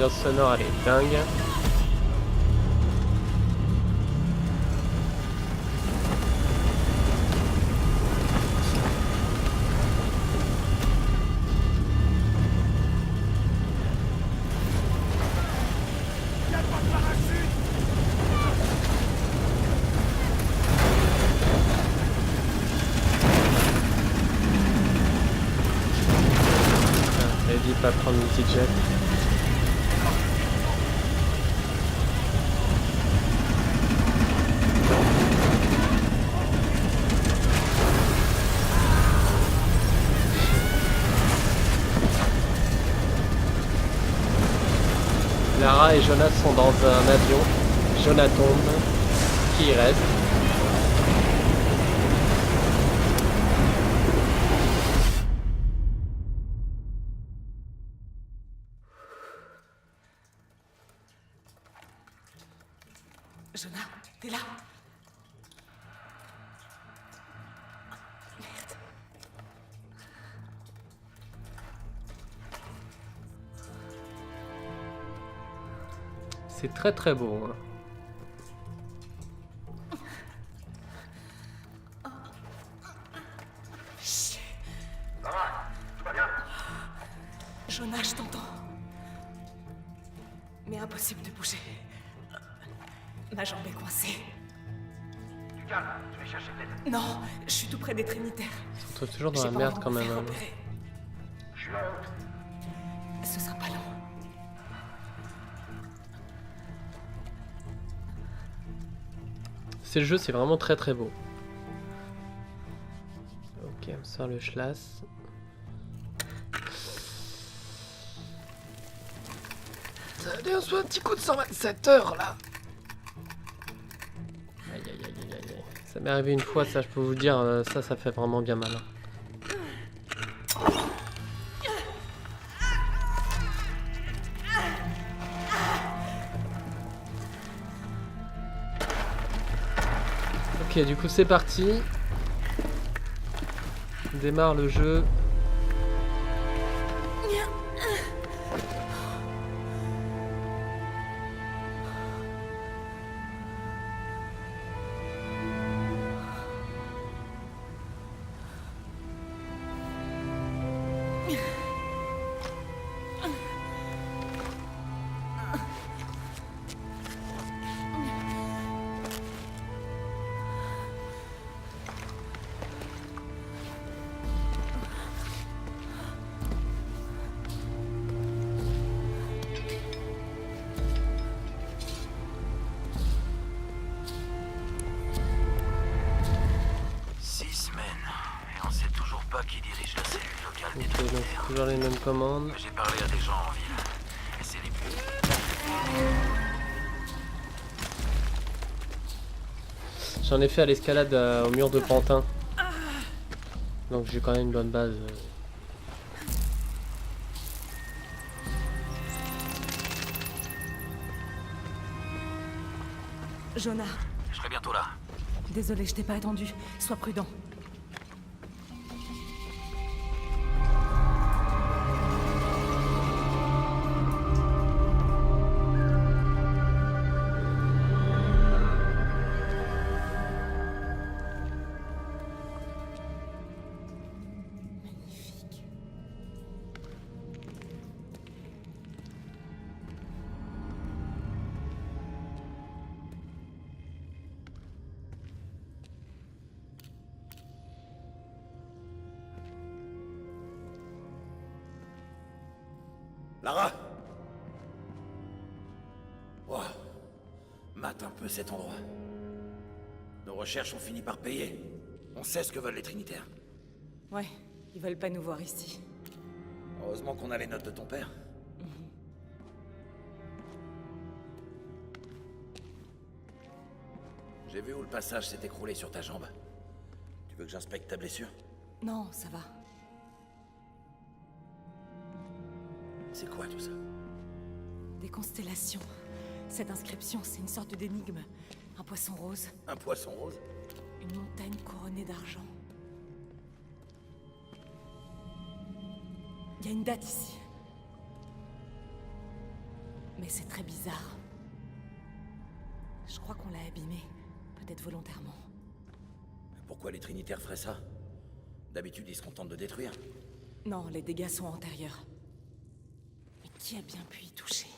l'ambiance sonore elle est dingue. Eddie pas prendre multi-jet. Lara et Jonas sont dans un avion. Jonah tombe. Qui y reste? Jonah, t'es là? Merde. C'est très très beau. Hein. Chut. Jonah, je t'entends. Mais impossible de bouger. Ma jambe est coincée. Du calme, je vais chercher l'aide. Non, je suis tout près des Trinitaires. Ils se retrouvent toujours dans J'ai la pas merde envie de quand me même. faire Hein. repérer. Je suis en route. Ce sera pas long. C'est le jeu, c'est vraiment très très beau. Ok, on sort le schlass. Allez, on se fait un petit coup de 127 heures là. Aïe aïe aïe aïe aïe. Ça m'est arrivé une fois, ça je peux vous le dire, ça fait vraiment bien mal. Hein. Ok, du coup c'est parti. On démarre le jeu. Ok, donc c'est toujours les mêmes commandes. J'ai parlé à des gens en ville. Et c'est les plus... J'en ai fait à l'escalade au mur de Pantin. Donc j'ai quand même une bonne base. Jonah, Je serai bientôt là. désolé, je t'ai pas attendu. Sois prudent. Magnifique. Lara! Oh, mate un peu cet endroit. Nos recherches ont fini par payer. On sait ce que veulent les Trinitaires. Ouais, ils veulent pas nous voir ici. Heureusement qu'on a les notes de ton père. J'ai vu où le passage s'est écroulé sur ta jambe. Tu veux que j'inspecte ta blessure? Non, ça va. C'est quoi tout ça? Des constellations. Cette inscription, c'est une sorte d'énigme. Un poisson rose, Un poisson rose? une montagne couronnée d'argent. Il y a une date ici. Mais c'est très bizarre. Je crois qu'on l'a abîmé. Peut-être volontairement. Pourquoi les Trinitaires feraient ça? D'habitude, ils se contentent de détruire. Non, les dégâts sont antérieurs. Mais qui a bien pu y toucher?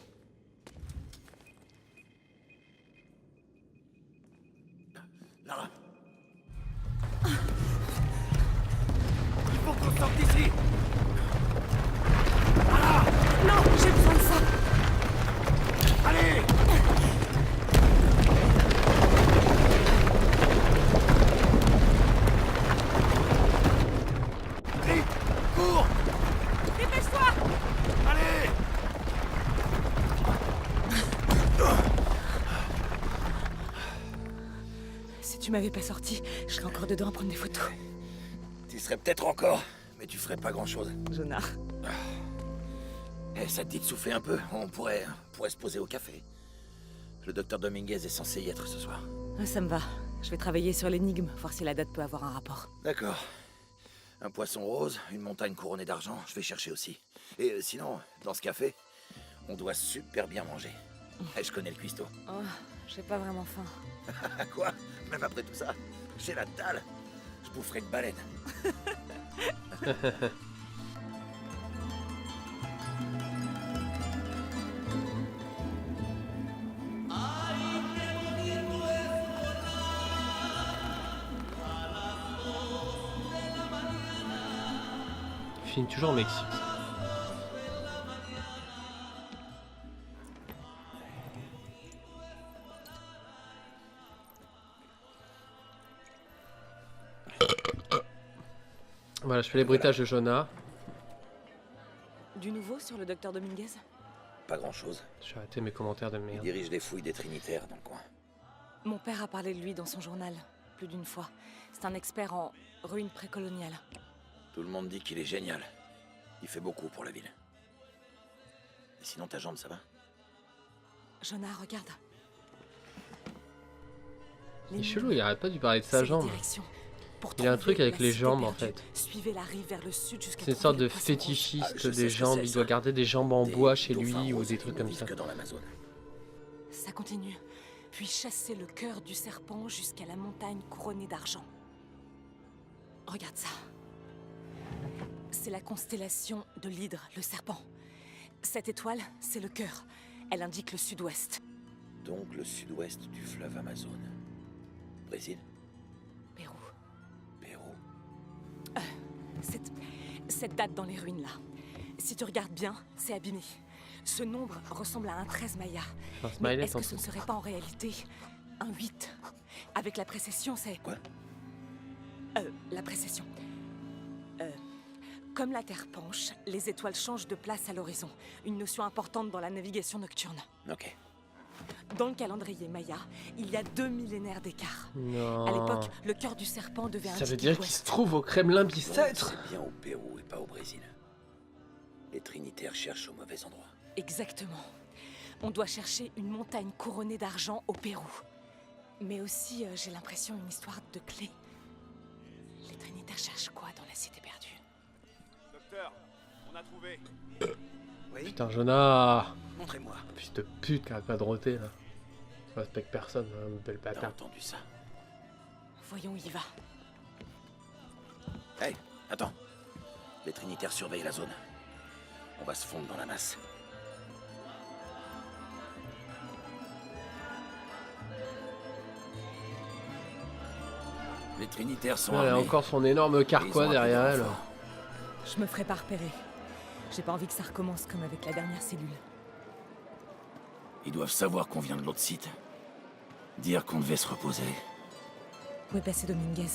Lara! Il faut qu'on sorte d'ici! Non, j'ai besoin de ça! Allez! Vite! Cours! Dépêche-toi! Allez! Si tu m'avais pas sorti, je serais encore dedans à prendre des photos. Tu serais peut-être encore, mais tu ferais pas grand-chose. Jonah. Eh, ça te dit de souffler un peu? On pourrait se poser au café. Le docteur Dominguez est censé y être ce soir. Ah, ça me va. Je vais travailler sur l'énigme, voir si la date peut avoir un rapport. D'accord. Un poisson rose, une montagne couronnée d'argent, je vais chercher aussi. Et sinon, dans ce café, on doit super bien manger. Eh, je connais le cuistot. Oh, j'ai pas vraiment faim. Quoi? Même après tout ça, j'ai la dalle. Je boufferai une baleine. Il filme toujours au Mexique. Voilà, je fais les bruitages de Jonah. Du nouveau sur le docteur Dominguez? Pas grand-chose. J'ai arrêté mes commentaires de Il merde. dirige les fouilles des Trinitaires dans le coin. Mon père a parlé de lui dans son journal, plus d'une fois. C'est un expert en ruines précoloniales. Tout le monde dit qu'il est génial. Il fait beaucoup pour la ville. Et sinon, ta jambe, ça va? Jonah, regarde. Il est chelou, il arrête pas de lui parler de sa jambe. Il a un truc avec les jambes en fait. Suivez la rive vers le sud jusqu'à C'est une sorte de trouver le poisson rouge. fétichiste je sais des ce que jambes. c'est, Il ça. doit garder des jambes en bois chez dauphins lui ou roses des qui trucs ne comme vivent ça. que dans l'Amazone. Ça continue. Puis chasser le cœur du serpent jusqu'à la montagne couronnée d'argent. Regarde ça. C'est la constellation de l'hydre, le serpent. Cette étoile, c'est le cœur. Elle indique le sud-ouest. Donc le sud-ouest du fleuve Amazone. Brésil? Pérou. Pérou? Cette date dans les ruines là. Si tu regardes bien, c'est abîmé. Ce nombre ressemble à un 13 maya. Un Mais smiley est-ce en que ce ne dessous. serait pas en réalité un 8? Avec la précession, c'est... Quoi? La précession. Comme la Terre penche, les étoiles changent de place à l'horizon. Une notion importante dans la navigation nocturne. Ok. Dans le calendrier maya, il y a 2 millénaires d'écart. Non. À l'époque, le cœur du serpent devait Ça veut indiquer dire qu'il l'ouest. se trouve au Kremlin Donc, bicêtre. c'est bien au Pérou et pas au Brésil. Les Trinitaires cherchent au mauvais endroit. Exactement. On doit chercher une montagne couronnée d'argent au Pérou. Mais aussi, j'ai l'impression, une histoire de clé. Les Trinitaires cherchent quoi dans la cité perdue? Docteur, on a trouvé. Oui? Putain, Jonah. Montrez-moi. Fils de pute qui arrête pas de roter là. Je respecte personne, hein, belle T'as bâtard. entendu ça? Voyons où il va. Hey, attends. Les Trinitaires surveillent la zone. On va se fondre dans la masse. Les Trinitaires sont Elle a armés. encore son énorme et ils carquois ont appelé derrière des elle. renforts. Je me ferai pas repérer. J'ai pas envie que ça recommence comme avec la dernière cellule. Ils doivent savoir qu'on vient de l'autre site. Dire qu'on devait se reposer. Où est passé Dominguez?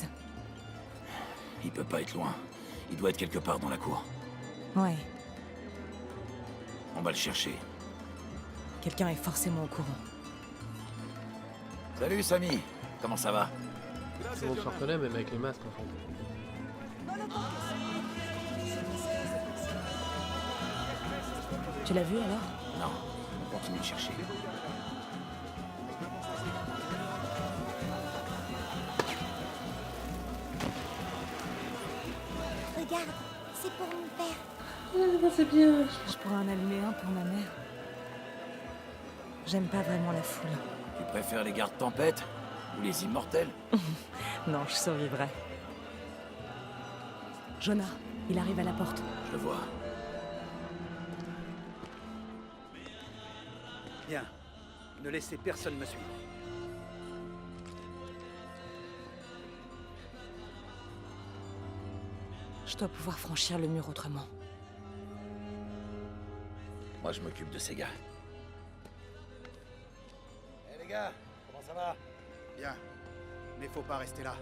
Il peut pas être loin. Il doit être quelque part dans la cour. Ouais, On va le chercher. quelqu'un est forcément au courant. Salut Samy. Comment ça va? Tout le monde se reconnaît même avec les masques en fait. Tu l'as vu alors? Non. On continue de chercher. Regarde, c'est pour mon père. Je pourrais en allumer un pour ma mère. J'aime pas vraiment la foule. Tu préfères les gardes tempêtes ou les immortels? Non, je survivrai. Jonah, il arrive à la porte. Je le vois. Bien. Ne laissez personne me suivre. Je dois pouvoir franchir le mur autrement. Moi, je m'occupe de ces gars. Hé les gars, comment ça va? Bien. Mais faut pas rester là.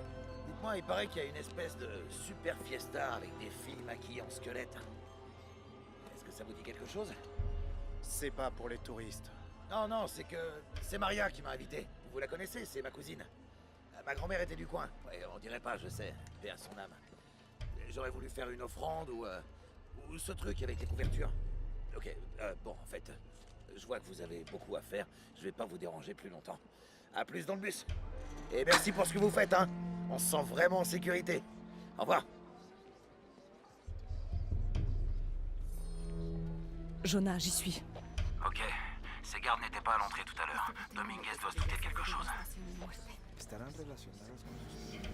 Dites-moi, il paraît qu'il y a une espèce de super fiesta avec des filles maquillées en squelette. Est-ce que ça vous dit quelque chose? C'est pas pour les touristes. Non, non, c'est que... c'est Maria qui m'a invité. Vous la connaissez, c'est ma cousine. Ma grand-mère était du coin. Ouais, on dirait pas, je sais. Paix à son âme. J'aurais voulu faire une offrande ou ce truc avec les couvertures. Ok, bon, en fait, je vois que vous avez beaucoup à faire. Je vais pas vous déranger plus longtemps. À plus dans le bus. Et merci pour ce que vous faites, hein. On se sent vraiment en sécurité. Au revoir. Jonah, j'y suis. Ok, ces gardes n'étaient pas à l'entrée tout à l'heure. Dominguez doit se douter de quelque chose.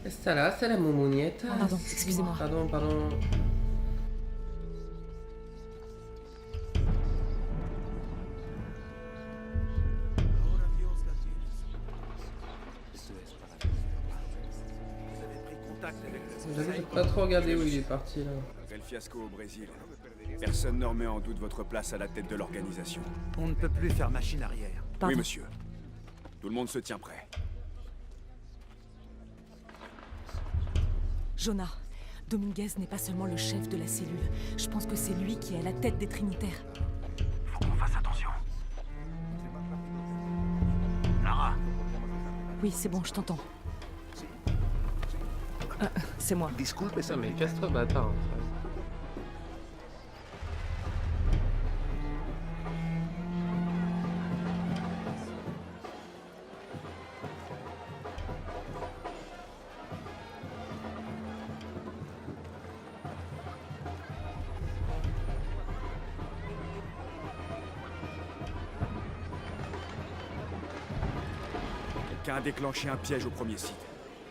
Esta là, c'est la moumouniette. Pardon, excusez-moi. Pardon, pardon. Vous avez pris contact avec le... J'avoue, j'ai pas trop regardé où il est parti là. Après le fiasco au Brésil, personne ne remet en doute votre place à la tête de l'organisation. On ne peut plus faire machine arrière. Pardon. Oui, monsieur. Tout le monde se tient prêt. Jonah, Dominguez n'est pas seulement le chef de la cellule. Je pense que c'est lui qui est à la tête des Trinitaires. Faut qu'on fasse attention. Lara, Oui, c'est bon, je t'entends. C'est moi. Putain, mais casse-toi, bâtard. Quelqu'un a déclenché un piège au premier site.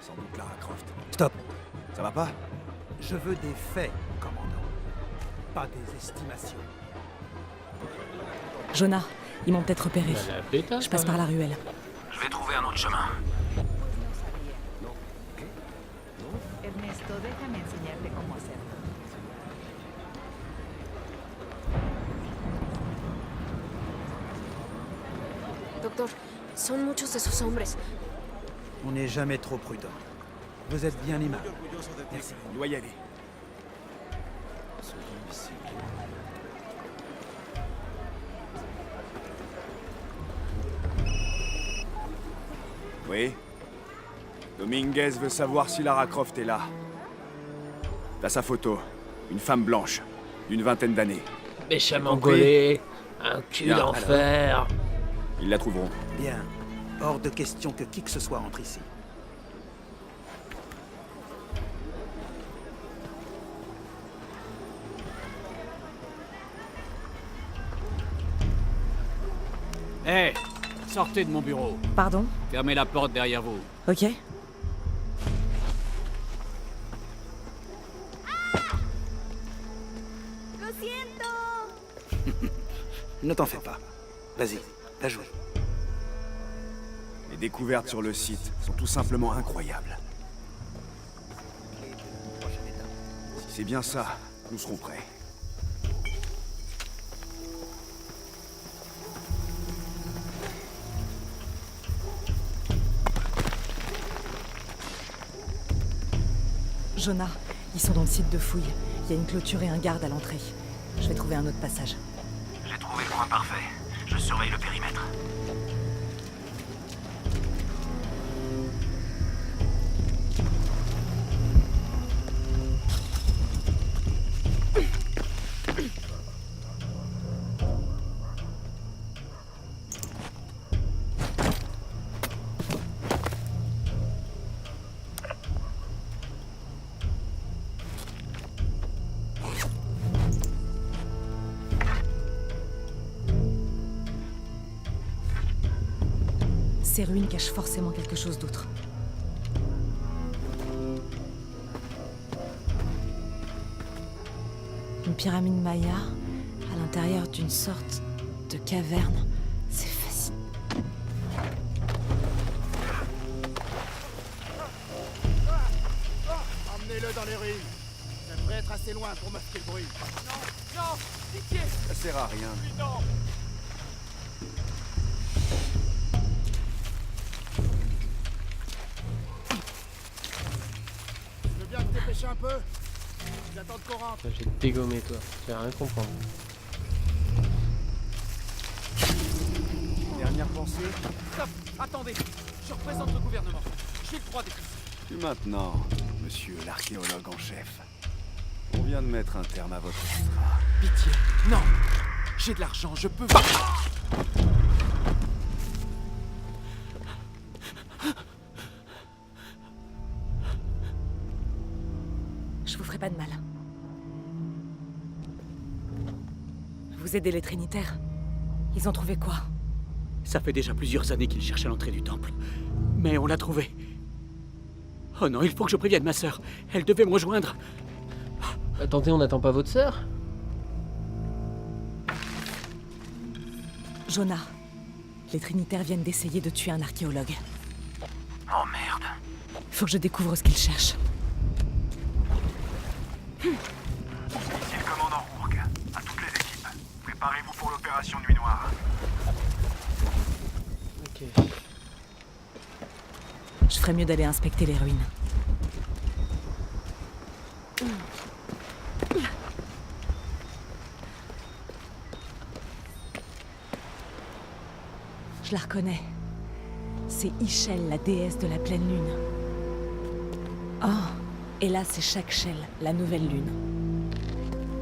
Sans doute Lara Croft. Stop. Ça va pas? Je veux des faits, commandant. Pas des estimations. Jonah, ils m'ont peut-être repéré. La pétasse, Je passe par la ruelle. je vais trouver un autre chemin. Ernesto, déjame enseñarte cómo hacerlo. Doctor, son muchos esos hombres. On n'est jamais trop prudent. Vous êtes bien aimable. Merci. On doit y aller. Oui? Dominguez veut savoir si Lara Croft est là. T'as sa photo. Une femme blanche, d'une vingtaine d'années. Méchamment gaulé, un cul Bien, d'enfer. Ils la trouveront. Bien. Hors de question que qui que ce soit entre ici. Hé, sortez de mon bureau. Pardon? Fermez la porte derrière vous. Ok. ¡Lo siento! Ne t'en fais pas. Vas-y, la joue. Les découvertes sur le site sont tout simplement incroyables. Si c'est bien ça, nous serons prêts. Jonah, ils sont dans le site de fouille. Il y a une clôture et un garde à l'entrée. Je vais trouver un autre passage. J'ai trouvé le coin parfait. Je surveille le périmètre. Ces ruines cachent forcément quelque chose d'autre. Une pyramide maya à l'intérieur d'une sorte de caverne. C'est fascinant. Emmenez-le dans les ruines. Ça devrait être assez loin pour masquer le bruit. Non, pitié, Ça sert à rien. non. Tu veux bien te dépêcher un peu? Ils attendent qu'on rentre. J'ai dégommé toi, tu vas rien comprendre. Dernière pensée? Stop, attendez. Je représente le gouvernement. J'ai le droit d'écouter. Puis maintenant, monsieur l'archéologue en chef. On vient de mettre un terme à votre histoire. Pitié, non. J'ai de l'argent, je peux... Je vous ferai pas de mal. Vous aidez les Trinitaires? Ils ont trouvé quoi? Ça fait déjà plusieurs années qu'il cherchait l'entrée du temple. Mais on l'a trouvé. Oh non, il faut que je prévienne ma sœur. Elle devait me rejoindre. Attendez, on n'attend pas votre sœur? Jonah, les Trinitaires viennent d'essayer de tuer un archéologue. Oh merde. Faut que je découvre ce qu'ils cherchent. Ici le commandant Rourke. À toutes les équipes. Préparez-vous pour l'opération Nuit Noire. Ok. Je ferais mieux d'aller inspecter les ruines. Je la reconnais. C'est Ischel, la déesse de la pleine lune. Oh, et là c'est chaque Shell, la nouvelle lune.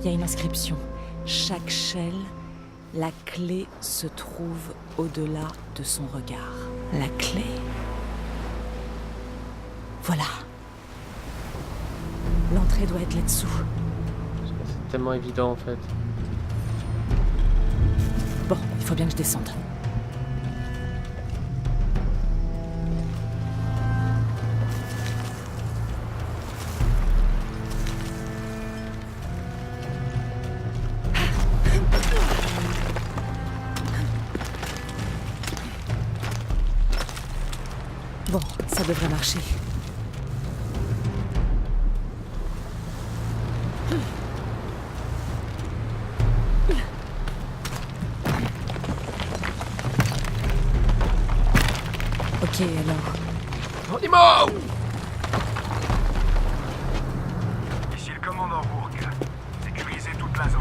Il y a une inscription. Chaque Shell, la clé se trouve au-delà de son regard. La clé. Voilà. L'entrée doit être là-dessous. C'est tellement évident en fait. Bon, il faut bien que je descende. Bon, ça devrait marcher. Ok, alors. Ici le commandant Rourke. Sécurisez toute la zone.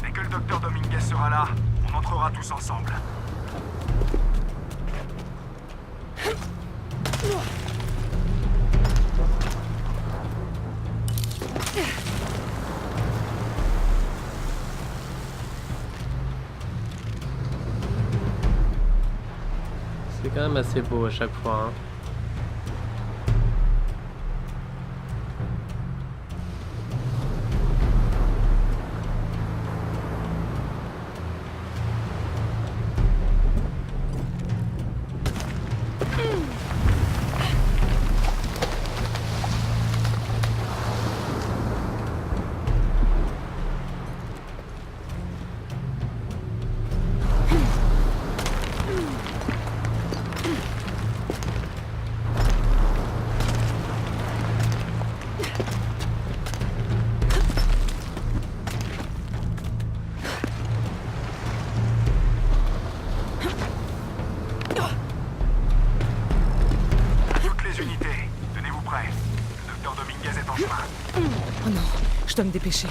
Dès que le docteur Dominguez sera là, on entrera tous ensemble. C'est quand même assez beau à chaque fois. Hein. Toutes les unités, tenez-vous prêts. Le docteur Dominguez est en chemin. Oh non, je dois me dépêcher.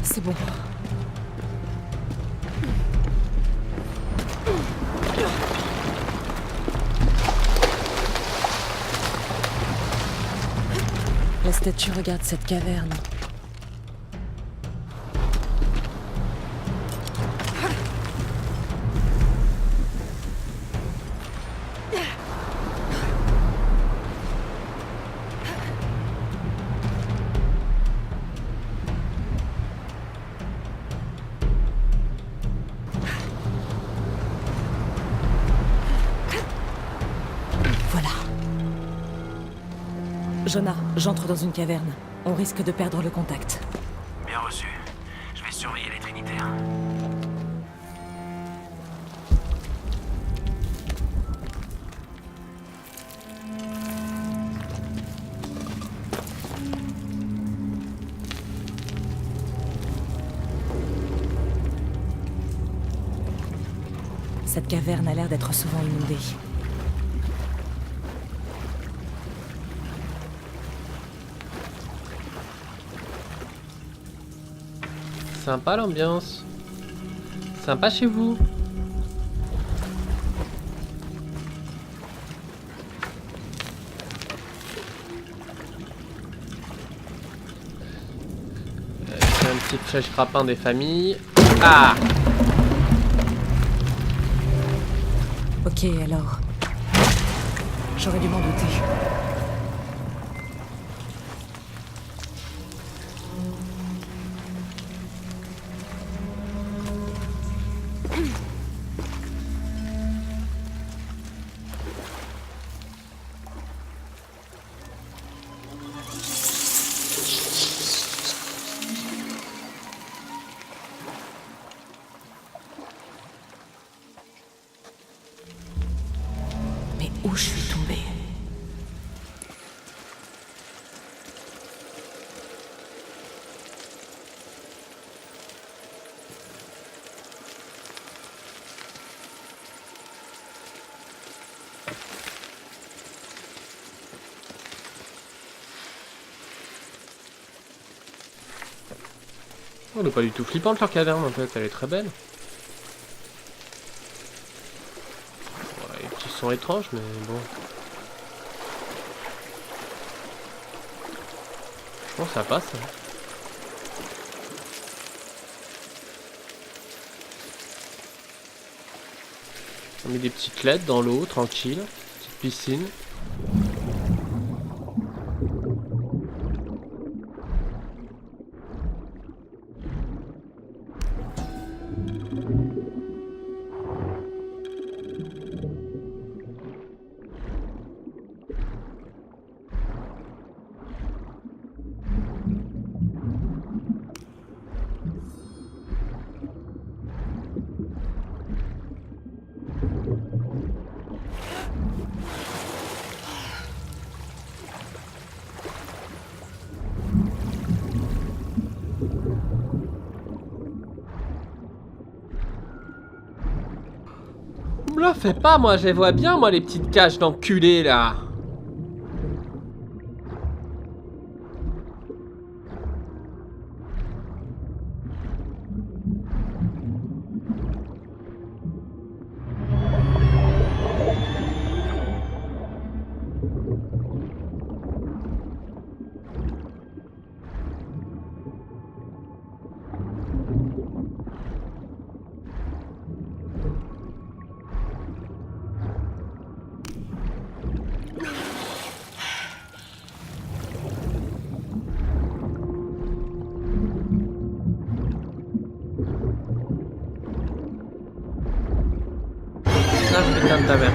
C'est bon. La statue regarde cette caverne. Voilà. Jonah, j'entre dans une caverne. On risque de perdre le contact. Bien reçu. Je vais surveiller les Trinitaires. Cette caverne a l'air d'être souvent inondée. Sympa l'ambiance. Sympa chez vous. C'est un petit flèche grappin des familles. Ah! Ok, alors. J'aurais dû m'en douter. Mais où je suis tombée? Oh, elle est pas du tout flippante leur caverne en fait, elle est très belle. Ouais, les petits sons étranges, mais bon. Je pense que ça passe. Hein. On met des petites LED dans l'eau, tranquille. Petite piscine. Me la fais pas, moi, je les vois bien, moi, les petites cages d'enculés, là. Ah, putain de ta mère.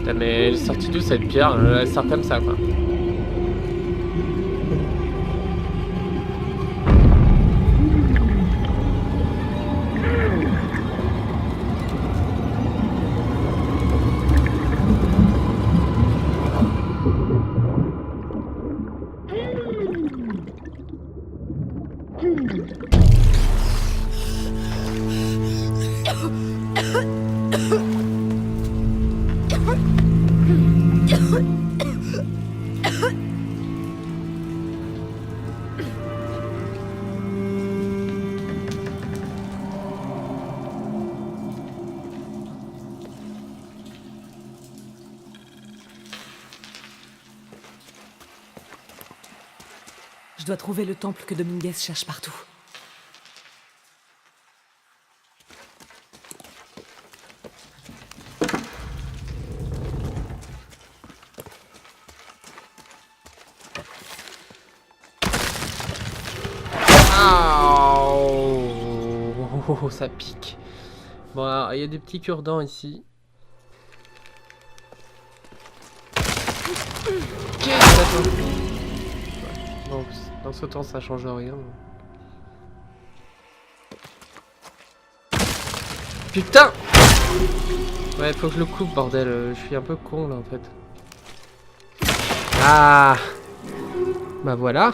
Putain, mais elle est sortie d'où cette pierre? Elle sort comme ça, quoi. dois trouver le temple que Dominguez cherche partout. Oh, ça pique. Bon, alors, il y a des petits cure-dents ici. Qu'est-ce que ça change? Non, dans ce temps, ça change rien. Putain! Ouais, faut que je le coupe, bordel. Je suis un peu con, là, en fait. Ah! Bah voilà.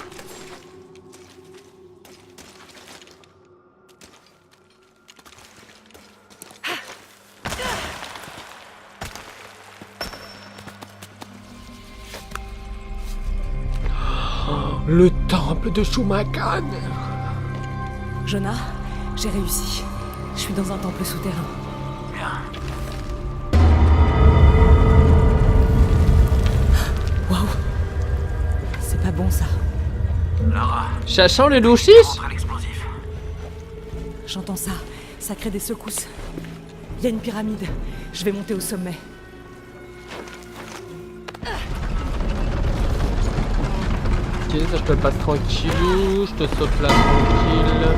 Le temple de Shumakan. Jonah, j'ai réussi. Je suis dans un temple souterrain. Waouh! C'est pas bon ça. Lara, Chachant les louchis. à l'explosif. J'entends ça. Ça crée des secousses. Il y a une pyramide. Je vais monter au sommet. Ok, ça je te le passe tranquillou. Je te saute là tranquille.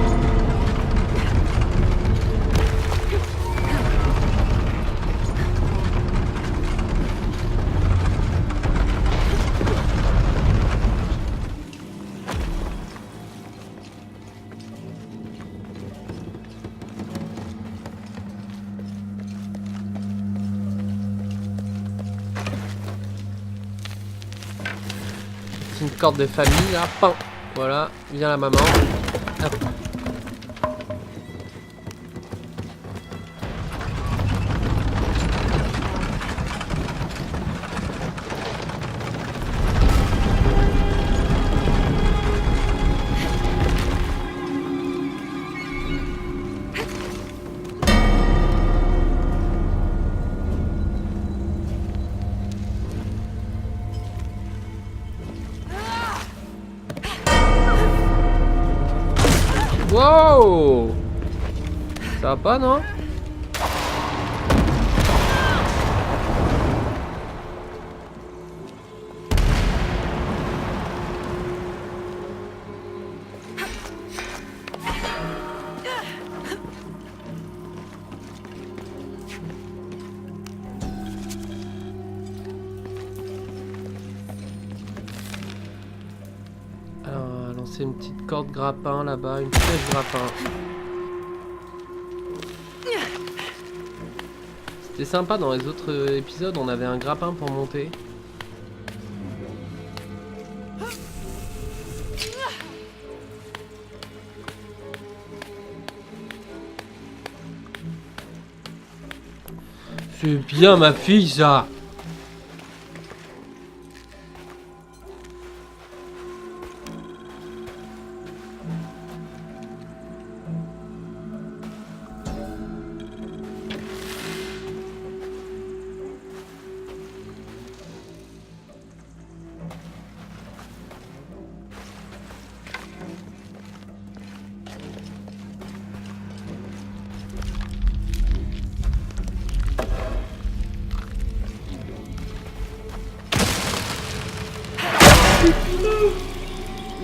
Une corde de famille là, pan. Voilà, vient la maman. Hop. Wow! Ça va pas, non? C'est une petite corde grappin là-bas, une pièce grappin. C'était sympa dans les autres épisodes, on avait un grappin pour monter. C'est bien ma fille ça.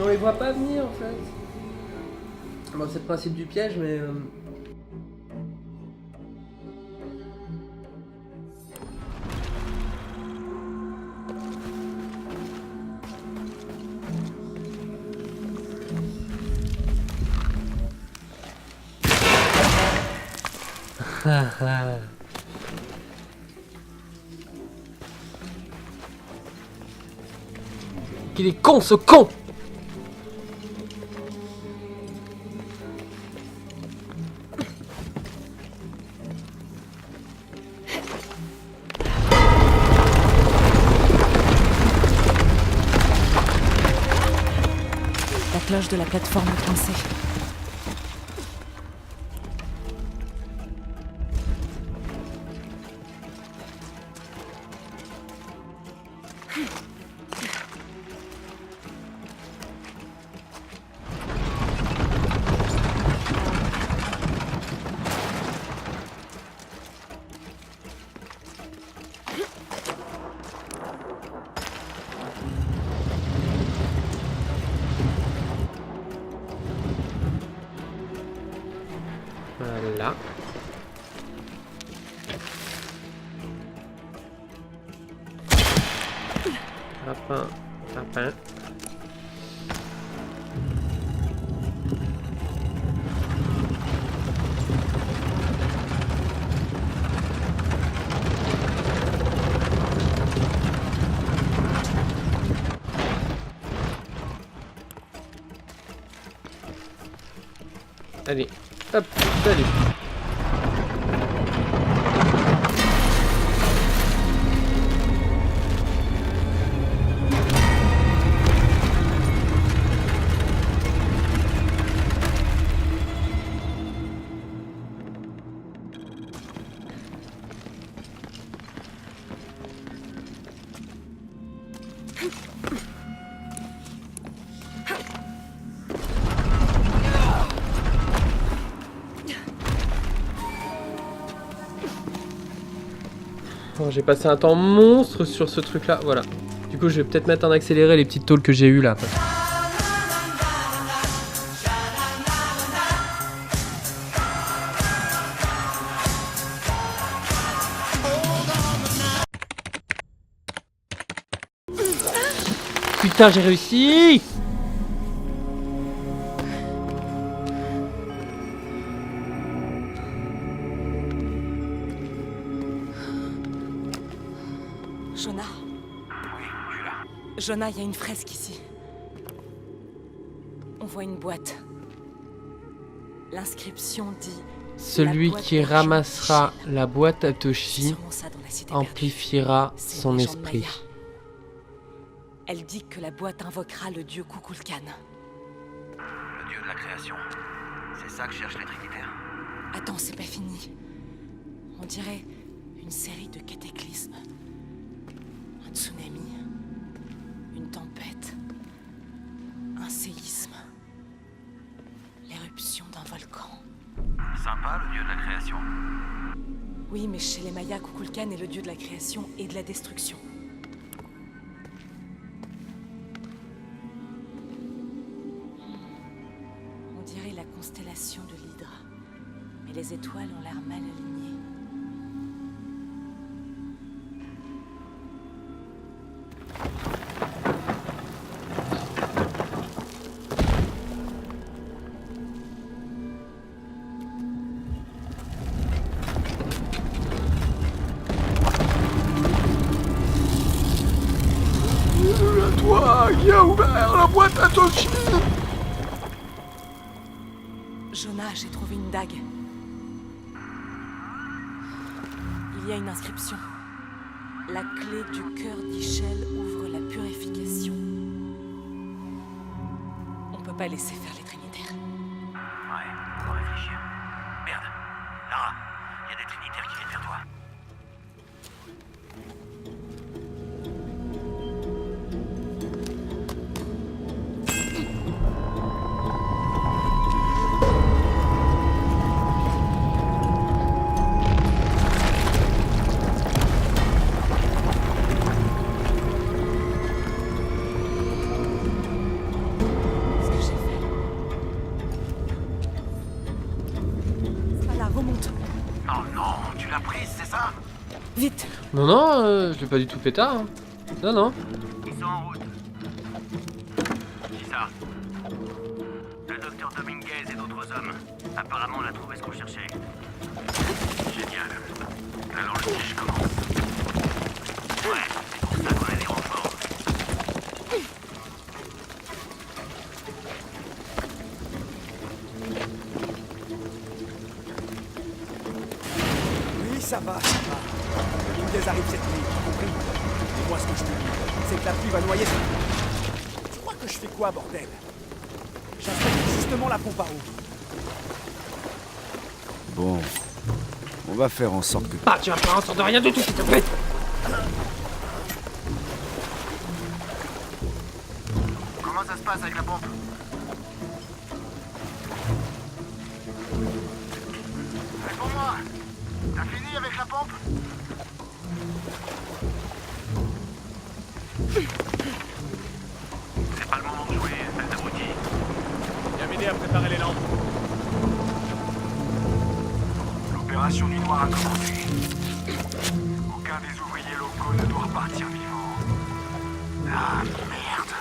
On les voit pas venir en fait. Bon, c'est le principe du piège, mais. Qu'il est con ce con! La cloche de la plateforme est coincée. Voilà. Lapin, lapin. Allez, hop, salut. Bon, j'ai passé un temps monstre sur ce truc là, voilà. Du coup je vais peut-être mettre en accéléré les petites tôles que j'ai eues là. Putain j'ai réussi! Jonah. Oui, je suis là. Jonah, il y a une fresque ici. On voit une boîte. L'inscription dit... Celui La boîte qui d'argent ramassera Michel. la boîte à C'est Toshi sûrement ça dans la cité amplifiera perdue. C'est son une légende esprit. maya. Elle dit que la boîte invoquera le dieu Kukulkan. Le dieu de la création. C'est ça que cherchent les Trinitaires. Attends, c'est pas fini. On dirait une série de cataclysmes. Un tsunami. Une tempête. Un séisme. L'éruption d'un volcan. Sympa, le dieu de la création. Oui, mais chez les Mayas, Kukulkan est le dieu de la création et de la destruction. On dirait la constellation de l'Hydre. Mais les étoiles ont l'air mal alignées. Toi qui a ouvert la boîte à Toshi! Jonah, j'ai trouvé une dague. Il y a une inscription. La clé du cœur d'Ichel ouvre la purification. On peut pas laisser faire les Trinitaires. Ouais, on va réfléchir. Merde. Lara, il y a des Trinitaires qui viennent vers toi. Ce que j'ai fait. Voilà, remonte. Oh non, tu l'as prise, c'est ça? Vite. Non, non, je l'ai pas du tout pétard. Hein. Non, non. Ils sont en route. Qui ça? Le docteur Dominguez et d'autres hommes. Apparemment, on a trouvé ce qu'on cherchait. Génial. Alors le siège commence. Ouais, c'est pour ça qu'on a des renforts. Oui, ça va, ça va. Le Dominguez arrive cette nuit, tu compris? Et moi, ce que je te dis, c'est que la pluie va noyer ce... Tu crois que je fais quoi, bordel? J'inspecte justement la pompe à eau. Bon, on va faire en sorte que... Ah, tu vas faire en sorte de rien du tout, s'il te plaît. Comment ça se passe avec la pompe? Réponds-moi. T'as fini avec la pompe? C'est pas le moment de jouer, espèce d'abruti. Viens m'aider à préparer les lampes. Opération Nuit Noire a commencé. Aucun des ouvriers locaux ne doit repartir vivant. Ah merde.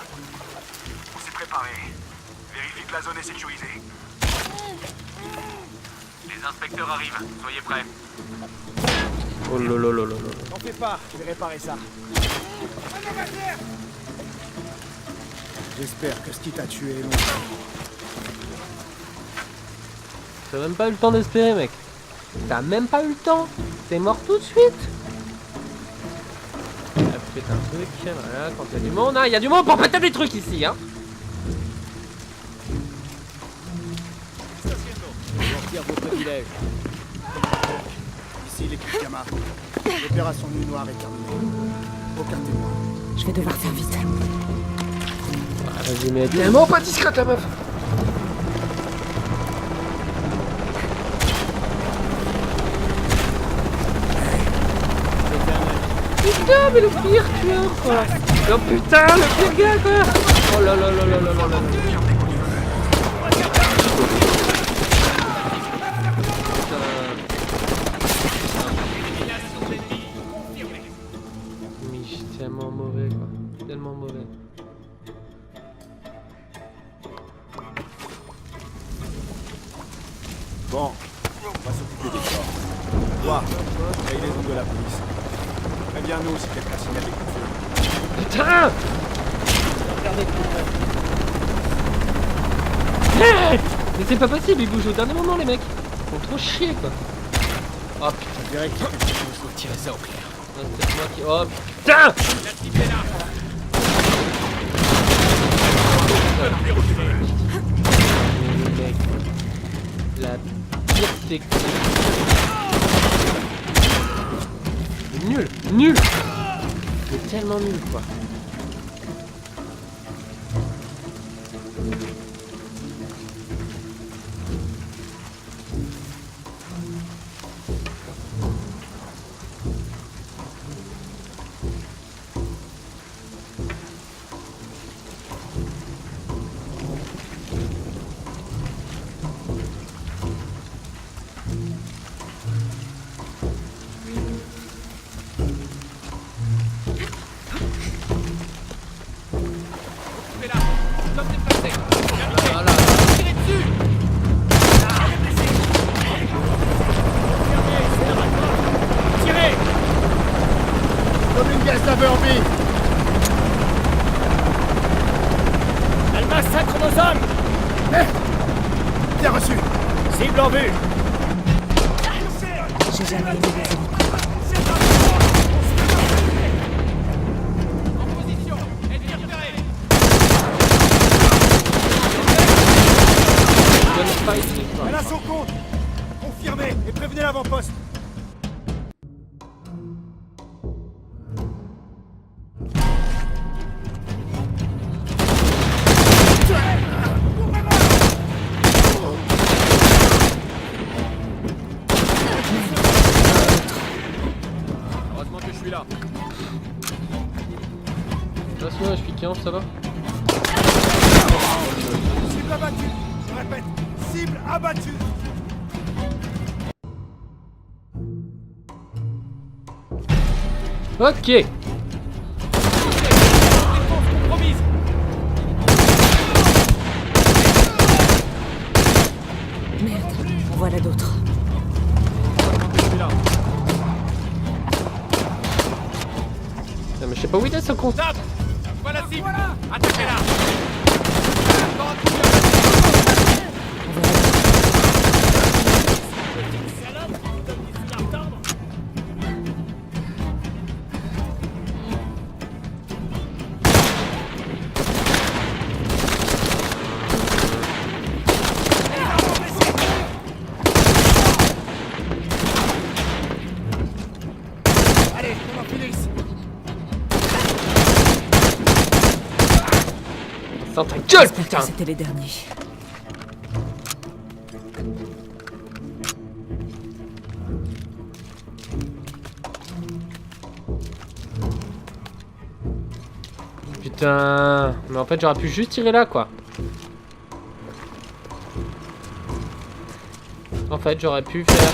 On s'est préparé. Vérifie que la zone est sécurisée. Les inspecteurs arrivent, soyez prêts. Oh lololololol. T'en fais pas, je vais réparer ça. J'espère que ce qui t'a tué est long. T'as même pas eu le temps d'espérer, mec. T'as même pas eu le temps. T'es mort tout de suite. Ah, peut-être un truc, voilà, quand il y a du monde. Hein, il y a du monde pour péter des trucs ici, hein. Sortir vos privilèges. Ici l'équipe Gamma. L'opération Nuit Noire est terminée. Aucun témoin. Je vais devoir faire vite. Ah, vas-y, mais tellement pas discrète, la meuf. Putain, mais le pire tueur, quoi. Oh putain, le pire gars, quoi. Oh là là là là là là là. Mais je suis tellement mauvais, quoi. Tellement mauvais. Bon, on va s'occuper des corps. Toi, paye les ondes de la police. Préviens-nous si quelqu'un signale les coups de feu. Putain! Mais c'est pas possible, ils bougent au dernier moment, les mecs. Ils font trop chier, quoi. Oh putain. On dirait qu'il y a quelque chose. Faut tirer ça au clair. Non, c'est peut-être moi qui... Oh putain! Mais mec, la pire technique. Nul, nul. C'est tellement nul, quoi. Elle massacre nos hommes. Bien reçu. Cible en vue. J'ai jamais aimé les hélicos. En position. Ennemi repéré. Elle a son compte. Confirmez et prévenez l'avant-poste. Heureusement que je suis là. De toute façon, je suis qui, ça va? Cible abattue. Je répète, cible abattue. Ok. Compromise. Merde, voilà d'autres. Je suis là. Non, mais je sais pas où il est, ce con. Stop. Voilà la cible. Attaquez-la. Allez, on va filer ici. Sans ta gueule, J'espère putain! que c'était les derniers. Putain, mais en fait j'aurais pu juste tirer là, quoi. En fait j'aurais pu faire ça.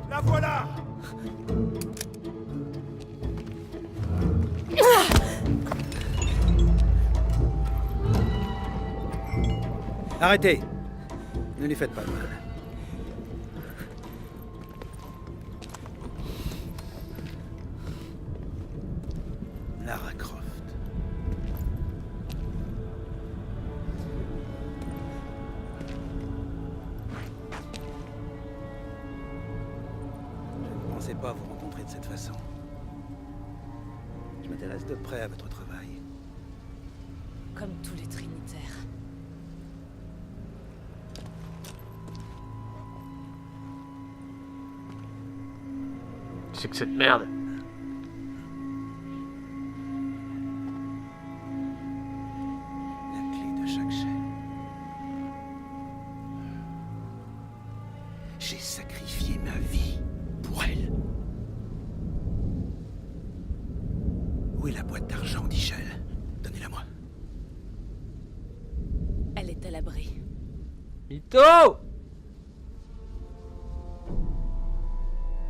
La voilà! Arrêtez! Ne lui faites pas de mal. Lara Croft. Je ne pensais pas vous rencontrer de cette façon. Je m'intéresse de près à votre travail. Comme tous les Trinitaires. C'est que cette merde. La clé de chaque chaîne. J'ai sacrifié ma vie pour elle. Où est la boîte d'argent d'Ichel? Donnez-la-moi. Elle est à l'abri. Mytho!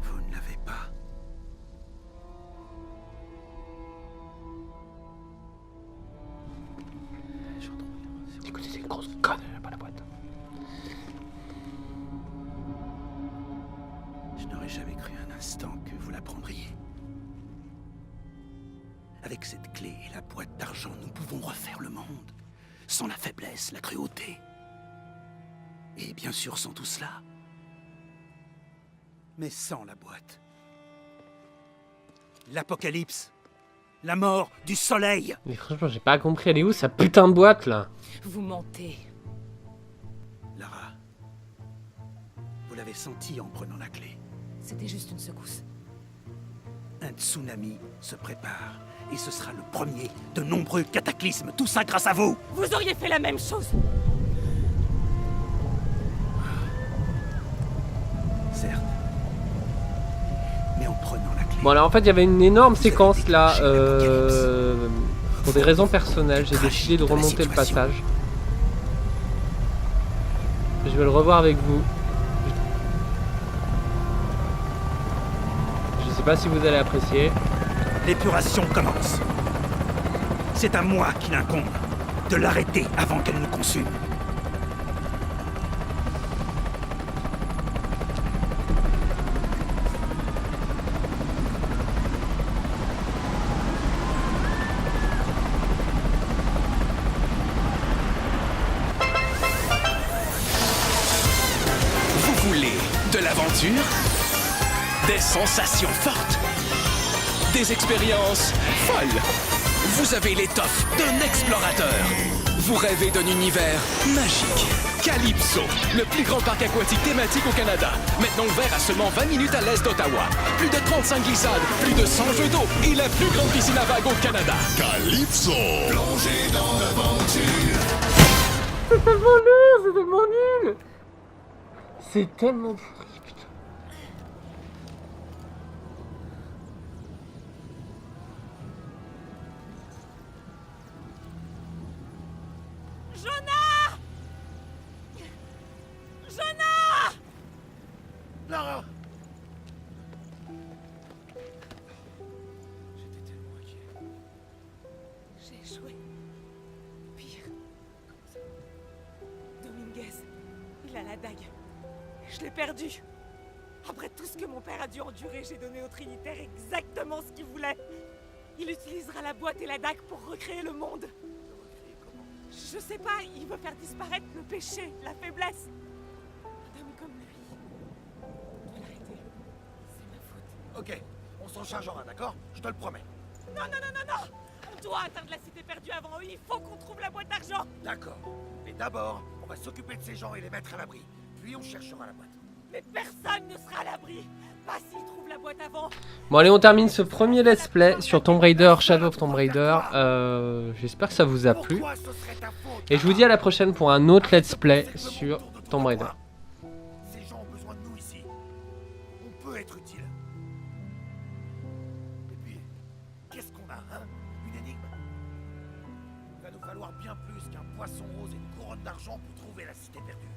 Vous ne l'avez pas. Je retrouve. Écoutez, c'est une grosse conne, elle a pas la boîte. Je n'aurais jamais cru un instant que vous la prendriez. Avec cette clé et la boîte d'argent, nous pouvons refaire le monde. Sans la faiblesse, la cruauté. Et bien sûr sans tout cela. Mais sans la boîte. L'apocalypse. La mort du soleil. Mais franchement, j'ai pas compris, elle est où sa putain de boîte là? Vous mentez. Lara, vous l'avez senti en prenant la clé. C'était juste une secousse. Un tsunami se prépare. Et ce sera le premier de nombreux cataclysmes. Tout ça grâce à vous. Vous auriez fait la même chose. Certes. Mais en prenant la clé... Bon alors en fait il y avait une énorme séquence là, pour des raisons personnelles, j'ai décidé de remonter le passage. Je vais le revoir avec vous. Je sais pas si vous allez apprécier. L'épuration commence. C'est à moi qu'il incombe de l'arrêter avant qu'elle nous consume. Vous voulez de l'aventure? Des sensations fortes? Des expériences folles? Vous avez l'étoffe d'un explorateur. Vous rêvez d'un univers magique. Calypso, le plus grand parc aquatique thématique au Canada. Maintenant ouvert à seulement 20 minutes à l'est d'Ottawa. Plus de 35 glissades, plus de 100 jeux d'eau et la plus grande piscine à vagues au Canada. Calypso, plongez dans l'aventure. C'est tellement nul, c'est tellement nul. C'est tellement pourri, putain. Jonah! Jonah! Lara! J'étais tellement inquiet. J'ai échoué. Pire. Dominguez, il a la dague. Je l'ai perdu. Après tout ce que mon père a dû endurer, j'ai donné au Trinitaire exactement ce qu'il voulait. Il utilisera la boîte et la dague pour recréer le monde. Je sais pas, il veut faire disparaître le péché, la faiblesse. Un homme comme lui. On doit l'arrêter. C'est ma faute. Ok, on s'en chargera, d'accord? Je te le promets. Non, non, non, non, non! On doit atteindre la cité perdue avant eux. Il faut qu'on trouve la boîte d'argent. D'accord. Mais d'abord, on va s'occuper de ces gens et les mettre à l'abri. Puis on cherchera la boîte. Mais personne ne sera à l'abri. Bon allez, on termine ce premier let's play sur Tomb Raider, Shadow of Tomb Raider. J'espère que ça vous a plu. Et je vous dis à la prochaine pour un autre let's play sur Tomb Raider. Ces gens ont besoin de nous ici. On peut être utile. Et puis, qu'est-ce qu'on a, hein? Une énigme. Il va nous falloir bien plus qu'un poisson rose et une couronne d'argent pour trouver la cité perdue.